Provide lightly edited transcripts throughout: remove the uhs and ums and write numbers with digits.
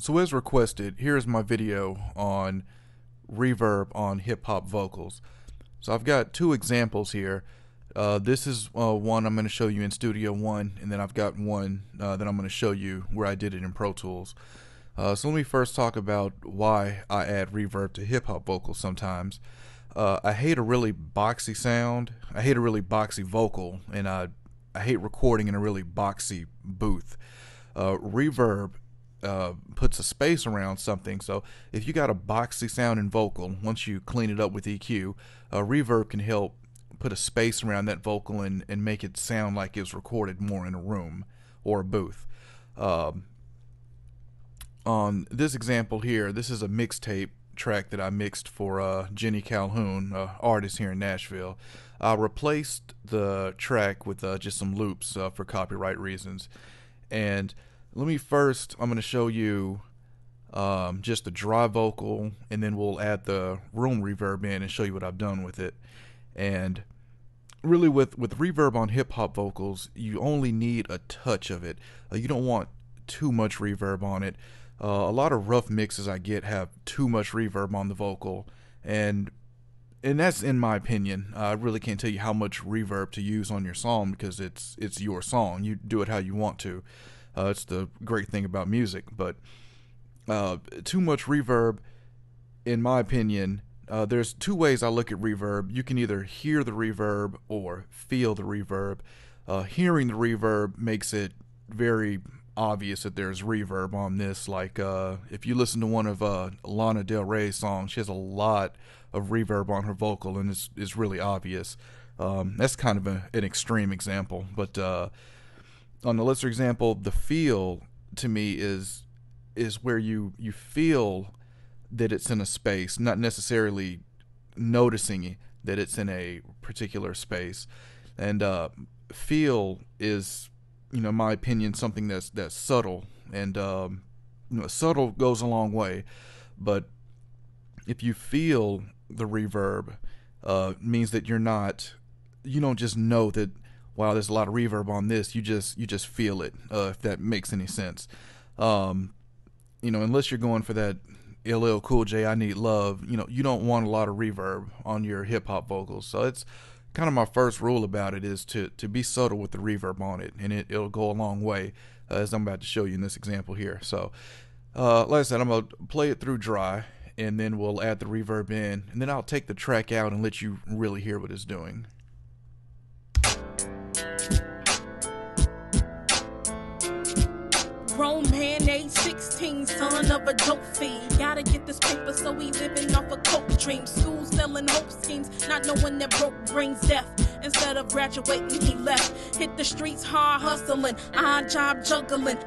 So as requested, here is my video on reverb on hip-hop vocals. So I've got two examples here. This is one I'm going to show you in Studio One, and then I've got one that I'm going to show you where I did it in Pro Tools. So let me first talk about why I add reverb to hip-hop vocals sometimes. I hate a really boxy sound. I hate a really boxy vocal, and I hate recording in a really boxy booth. Reverb puts a space around something, so if you got a boxy sounding vocal, once you clean it up with EQ, reverb can help put a space around that vocal and make it sound like it was recorded more in a room or a booth. On this example here, this is a mixtape track that I mixed for Jenny Calhoun, artist here in Nashville. I replaced the track with just some loops for copyright reasons. And I'm going to show you just the dry vocal, and then we'll add the room reverb in and show you what I've done with it. And really with reverb on hip-hop vocals, you only need a touch of it. You don't want too much reverb on it. A lot of rough mixes I get have too much reverb on the vocal, and that's in my opinion. I really can't tell you how much reverb to use on your song because it's your song. You do it how you want to. It's the great thing about music, but too much reverb, in my opinion, there's two ways I look at reverb. You can either hear the reverb or feel the reverb. Hearing the reverb makes it very obvious that there's reverb on this. Like if you listen to one of Lana Del Rey's songs, she has a lot of reverb on her vocal, and it's really obvious. That's kind of an extreme example, but on the lesser example, the feel to me is where you feel that it's in a space, not necessarily noticing that it's in a particular space. And feel is, in my opinion, something that's subtle, and subtle goes a long way. But if you feel the reverb, means that you don't just know that, wow, there's a lot of reverb on this. You just feel it, if that makes any sense. Unless you're going for that LL Cool J I Need Love, you don't want a lot of reverb on your hip hop vocals. So it's kind of my first rule about it, is to be subtle with the reverb on it, and it'll go a long way, as I'm about to show you in this example here. So like I said, I'm going to play it through dry, and then we'll add the reverb in, and then I'll take the track out and let you really hear what it's doing. Grown man, age 16, son of a dope fiend. Gotta get this paper, so we living off a coke dream. School selling hope schemes, not knowing that broke brings death. Instead of graduating, he left. Hit the streets hard hustling, odd job juggling.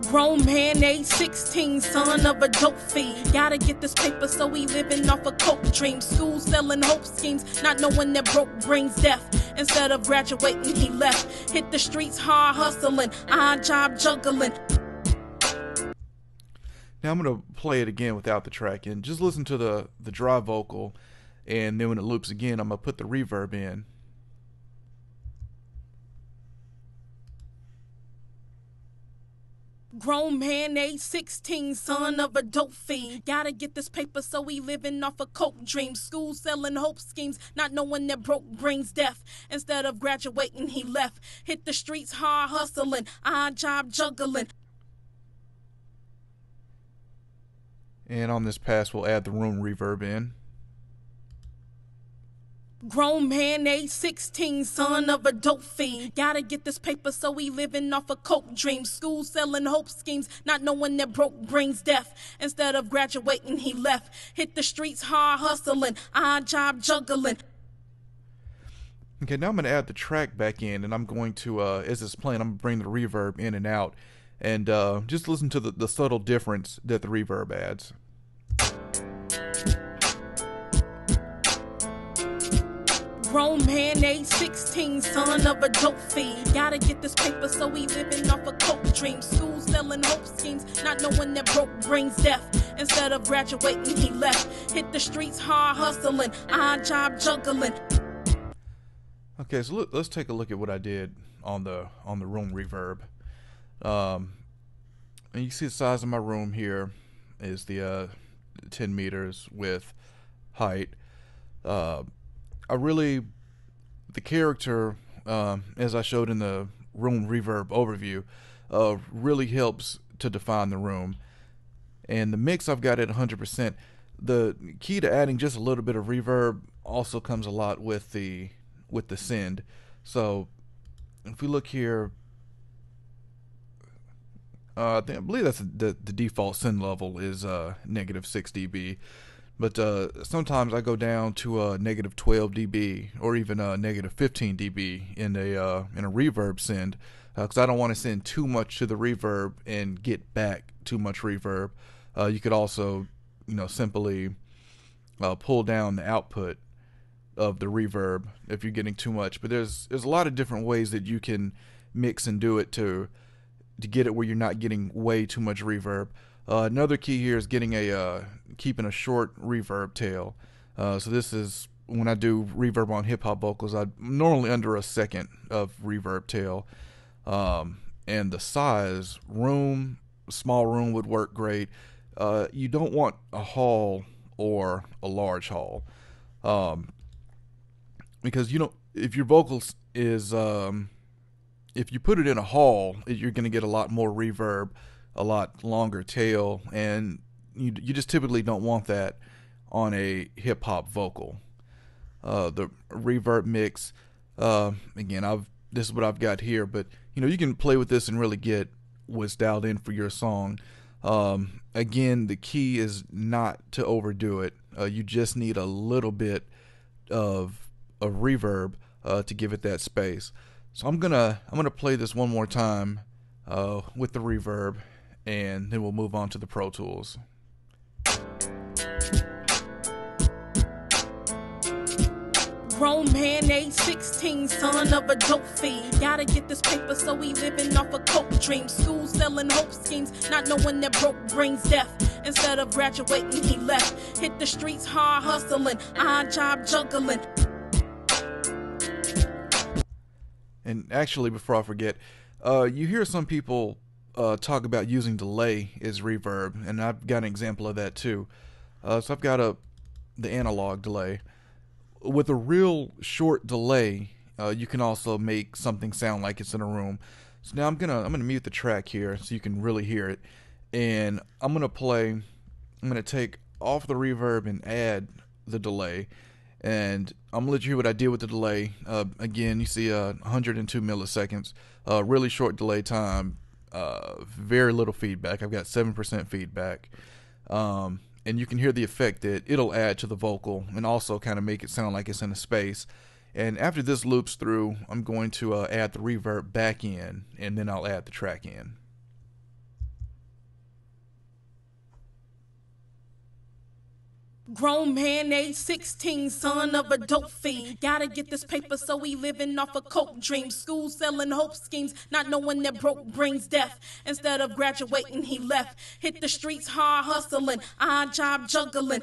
Grown man, age 16, son of a dope fiend. Gotta get this paper, so we living off a coke dream. School selling hope schemes, not knowing that broke brings death. Instead of graduating, he left. Hit the streets hard hustling, odd job juggling. Now I'm going to play it again without the track in. Just listen to the dry vocal, and then when it loops again, I'm going to put the reverb in. Grown man, age 16, son of a dope fiend. Gotta get this paper, so we living off a coke dream. School selling hope schemes, not knowing that broke brings death. Instead of graduating, he left. Hit the streets hard hustling, odd job juggling. And on this pass, we'll add the room reverb in. Grown man, age 16, son of a dope fiend. Gotta get this paper, so we living off a coke dream. School selling hope schemes, not knowing that broke brings death. Instead of graduating, he left. Hit the streets hard hustling, odd job juggling. Okay, now I'm going to add the track back in, and I'm going to, as it's playing, I'm going to bring the reverb in and out. And just listen to the subtle difference that the reverb adds. Grown man, age 16, son of a dope fiend. Gotta get this paper, so we living off a coke dream. School selling hope schemes, not knowing that broke brings death. Instead of graduating, he left. Hit the streets hard hustling, odd job juggling. Okay, so let's take a look at what I did on the room reverb. Um, and you see the size of my room here is the 10 meters with height. Uh, I really the character, as I showed in the room reverb overview, really helps to define the room. And the mix I've got at 100%. The key to adding just a little bit of reverb also comes a lot with the send. So if we look here, I believe that's the default send level is -6 dB. But sometimes I go down to -12 dB or even -15 dB in a reverb send, because I don't want to send too much to the reverb and get back too much reverb. You could also, simply pull down the output of the reverb if you're getting too much. But there's a lot of different ways that you can mix and do it to get it where you're not getting way too much reverb. Another key here is getting keeping a short reverb tail. So this is when I do reverb on hip hop vocals, I'm normally under a second of reverb tail. And the size, small room would work great. You don't want a hall or a large hall, because if your vocals is if you put it in a hall, you're going to get a lot more reverb, a lot longer tail, and you just typically don't want that on a hip hop vocal. The reverb mix, again, this is what I've got here, but you can play with this and really get what's dialed in for your song. Again, the key is not to overdo it. You just need a little bit of reverb to give it that space. So I'm gonna play this one more time with the reverb, and then we'll move on to the Pro Tools. Grown man, age 16, son of a dope fiend. Gotta get this paper, so we living off a coke dream. School selling hope schemes, not knowing that broke brings death. Instead of graduating, he left. Hit the streets hard hustling, odd job juggling. And actually, before I forget, you hear some people talk about using delay as reverb, and I've got an example of that too. So I've got the analog delay. With a real short delay, you can also make something sound like it's in a room. So now I'm gonna mute the track here so you can really hear it, and I'm gonna take off the reverb and add the delay, and I'm gonna let you hear what I did with the delay. Again, you see 102 milliseconds, really short delay time, very little feedback. I've got 7% feedback. And you can hear the effect that it'll add to the vocal and also kind of make it sound like it's in a space. And after this loops through, I'm going to add the reverb back in, and then I'll add the track in. Grown man, age 16, son of a dope fiend. Gotta get this paper, so we living off a coke dream. School selling hope schemes, not knowing that broke brings death. Instead of graduating, he left. Hit the streets hard hustling, odd job juggling.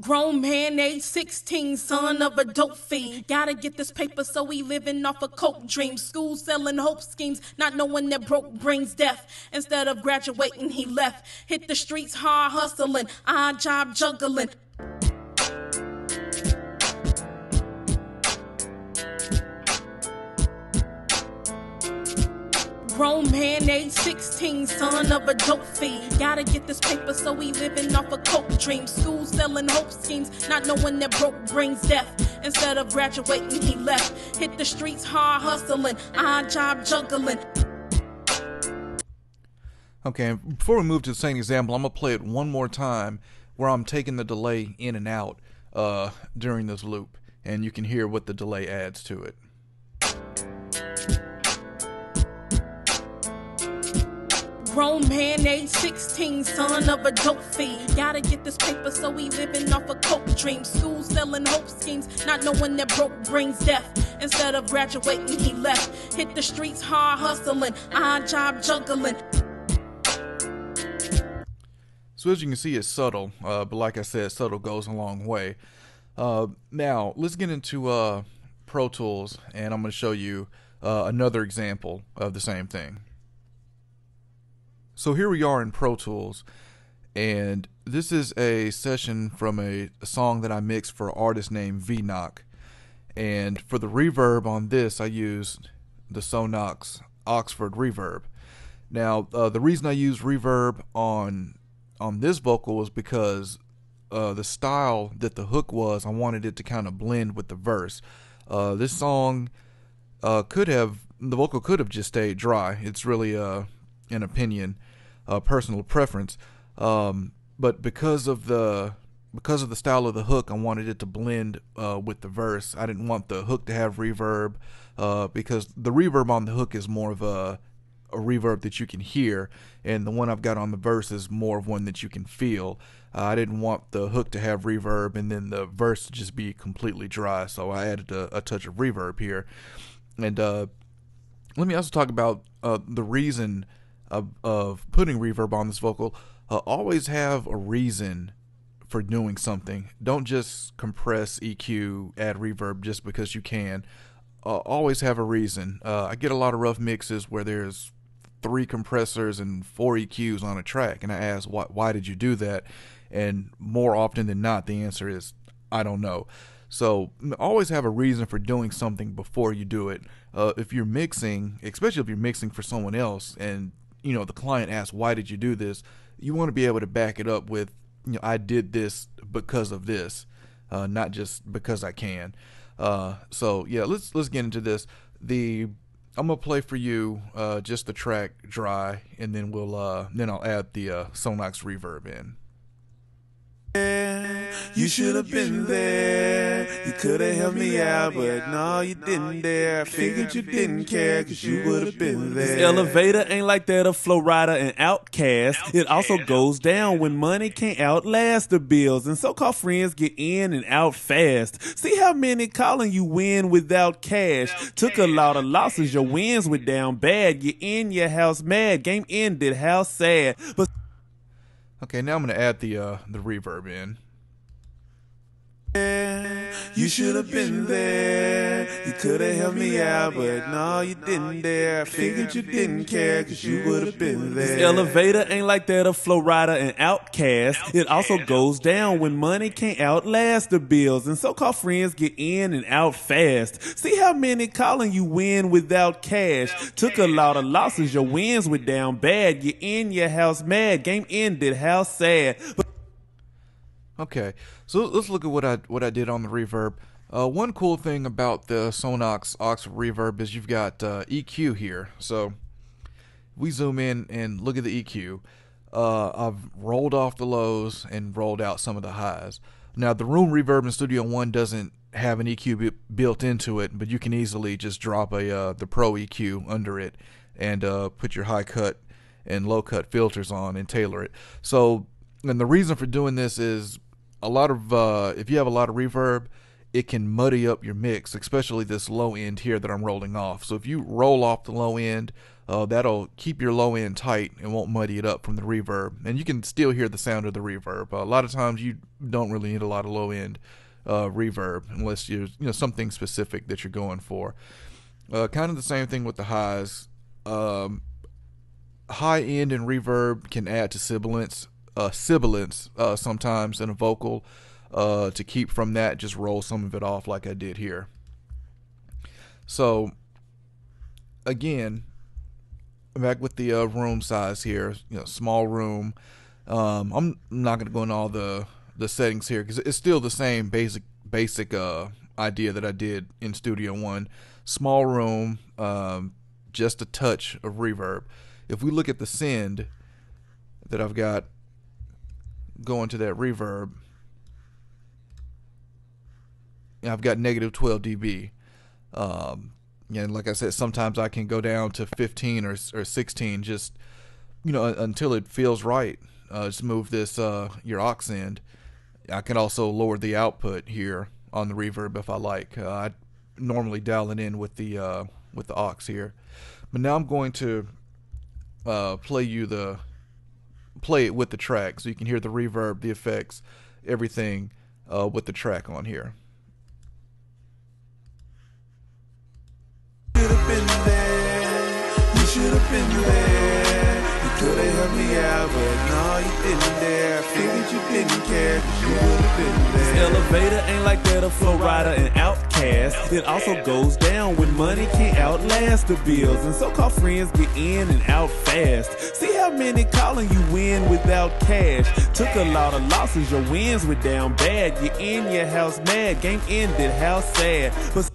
Grown man, age 16, son of a dope fiend. Gotta get this paper, so we living off a coke dream. School selling hope schemes, not knowing that broke brings death. Instead of graduating, he left. Hit the streets hard hustling, odd job juggling. Grown man, age 16, son of a dope fiend. Gotta get this paper, so we living off a coke dream. School selling hope schemes, not knowing that broke brings death. Instead of graduating, he left. Hit the streets hard hustling, odd job juggling. Okay, before we move to the same example, I'm gonna play it one more time where I'm taking the delay in and out during this loop, and you can hear what the delay adds to it. Grown man, age 16, son of a dope fiend. Gotta get this paper, so we living off a coke dream. School selling hope schemes, not knowing that broke brings death. Instead of graduating, he left. Hit the streets hard hustling, odd job juggling. So as you can see, it's subtle, but like I said, subtle goes a long way. Now, let's get into Pro Tools, and I'm going to show you another example of the same thing. So here we are in Pro Tools, and this is a session from a song that I mixed for an artist named V-Knock. And for the reverb on this, I used the Sonox Oxford Reverb. Now, the reason I used reverb on this vocal was because the style that the hook was, I wanted it to kind of blend with the verse. This song the vocal could have just stayed dry. It's really an opinion, personal preference. But because of the style of the hook, I wanted it to blend with the verse. I didn't want the hook to have reverb because the reverb on the hook is more of a reverb that you can hear, and the one I've got on the verse is more of one that you can feel. I didn't want the hook to have reverb and then the verse to just be completely dry, so I added a touch of reverb here. And let me also talk about the reason of putting reverb on this vocal. Always have a reason for doing something. Don't just compress, EQ, add reverb just because you can. Always have a reason. I get a lot of rough mixes where there's 3 compressors and 4 EQs on a track, and I ask, why did you do that? And more often than not, the answer is, I don't know. So always have a reason for doing something before you do it. If you're mixing, especially if you're mixing for someone else, and the client asks, why did you do this? You want to be able to back it up with, I did this because of this, not just because I can. So yeah, let's get into this. I'm gonna play for you just the track dry, and then I'll add the Sonox reverb in. You should have been there. You could have helped me out, but no, you didn't dare. I figured you didn't care, cause you would have been there. This elevator ain't like that of Flow Rider and Outkast. It also goes down when money can't outlast the bills, and so-called friends get in and out fast. See how many calling you win without cash. Took a lot of losses, your wins went down bad. You in your house mad, game ended, how sad. But okay, now I'm going to add the reverb in. You should have been there. You could have helped me out, but no, you didn't dare. I figured you didn't care, cause you would have been there. This elevator ain't like that of Flow Rider and Outkast. It also goes down when money can't outlast the bills, and so-called friends get in and out fast. See how many calling you win without cash. Took a lot of losses, your wins went down bad. You in your house mad, game ended, how sad. But okay, so let's look at what I did on the reverb. One cool thing about the Sonox Oxford Reverb is you've got EQ here. So we zoom in and look at the EQ. I've rolled off the lows and rolled out some of the highs. Now the Room Reverb in Studio One doesn't have an EQ built into it, but you can easily just drop the Pro EQ under it and put your high cut and low cut filters on and tailor it. So, and the reason for doing this is a lot of if you have a lot of reverb, it can muddy up your mix, especially this low end here that I'm rolling off. So if you roll off the low end, that'll keep your low end tight and won't muddy it up from the reverb, and you can still hear the sound of the reverb. A lot of times you don't really need a lot of low end reverb unless you're something specific that you're going for. Kind of the same thing with the highs. High end and reverb can add to sibilance sometimes in a vocal. To keep from that, just roll some of it off like I did here. So again, back with the room size here, small room. I'm not going to go into all the settings here because it's still the same basic idea that I did in Studio One. Small room, just a touch of reverb. If we look at the send that I've got going to that reverb, I've got negative 12 dB. And like I said, sometimes I can go down to 15 or 16, just until it feels right. Just move this your aux end. I can also lower the output here on the reverb if I like. I normally dial it in with the aux here, but now I'm going to play you play it with the track so you can hear the reverb, the effects, everything with the track on here. You should have been there. You could have helped me out, but no, you didn't dare. I figured you didn't care, cause you would have been there. This elevator ain't like that of Flow Rider and Outcast. It also goes down when money can't outlast the bills, and so-called friends get in and out fast. See how many calling you win without cash. Took a lot of losses, your wins were down bad. You in your house mad, game ended, how sad. But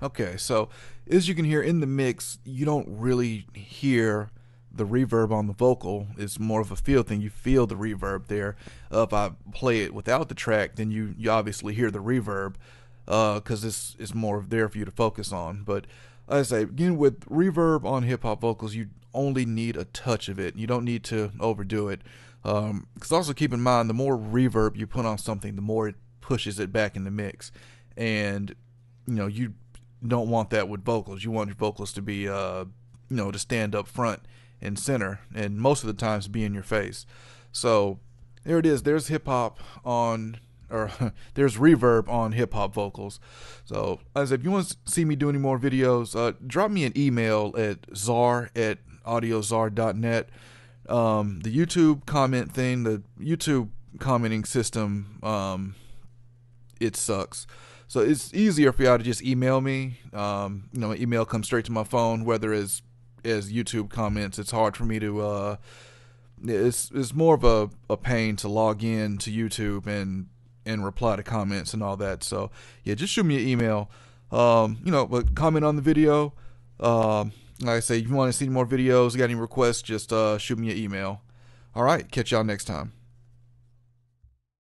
okay, so as you can hear in the mix, you don't really hear the reverb on the vocal. It's more of a feel thing. You feel the reverb there. If I play it without the track, then you obviously hear the reverb because it's more there for you to focus on. But as I say, again, with reverb on hip-hop vocals, you only need a touch of it. You don't need to overdo it. Because also keep in mind, the more reverb you put on something, the more it pushes it back in the mix. And, you don't want that with vocals. You want your vocals to be, to stand up front and center, and most of the times be in your face. So there it is. There's hip hop on, or there's reverb on hip hop vocals. So as if you want to see me do any more videos, drop me an email at czar@audiozar.net. The YouTube comment thing, the YouTube commenting system, it sucks. So it's easier for y'all to just email me. My email comes straight to my phone, whether as YouTube comments. It's hard for me to it's more of a pain to log in to YouTube and reply to comments and all that. So yeah, just shoot me an email. But comment on the video. Like I say, if you want to see more videos, got any requests, just shoot me an email. All right, catch y'all next time.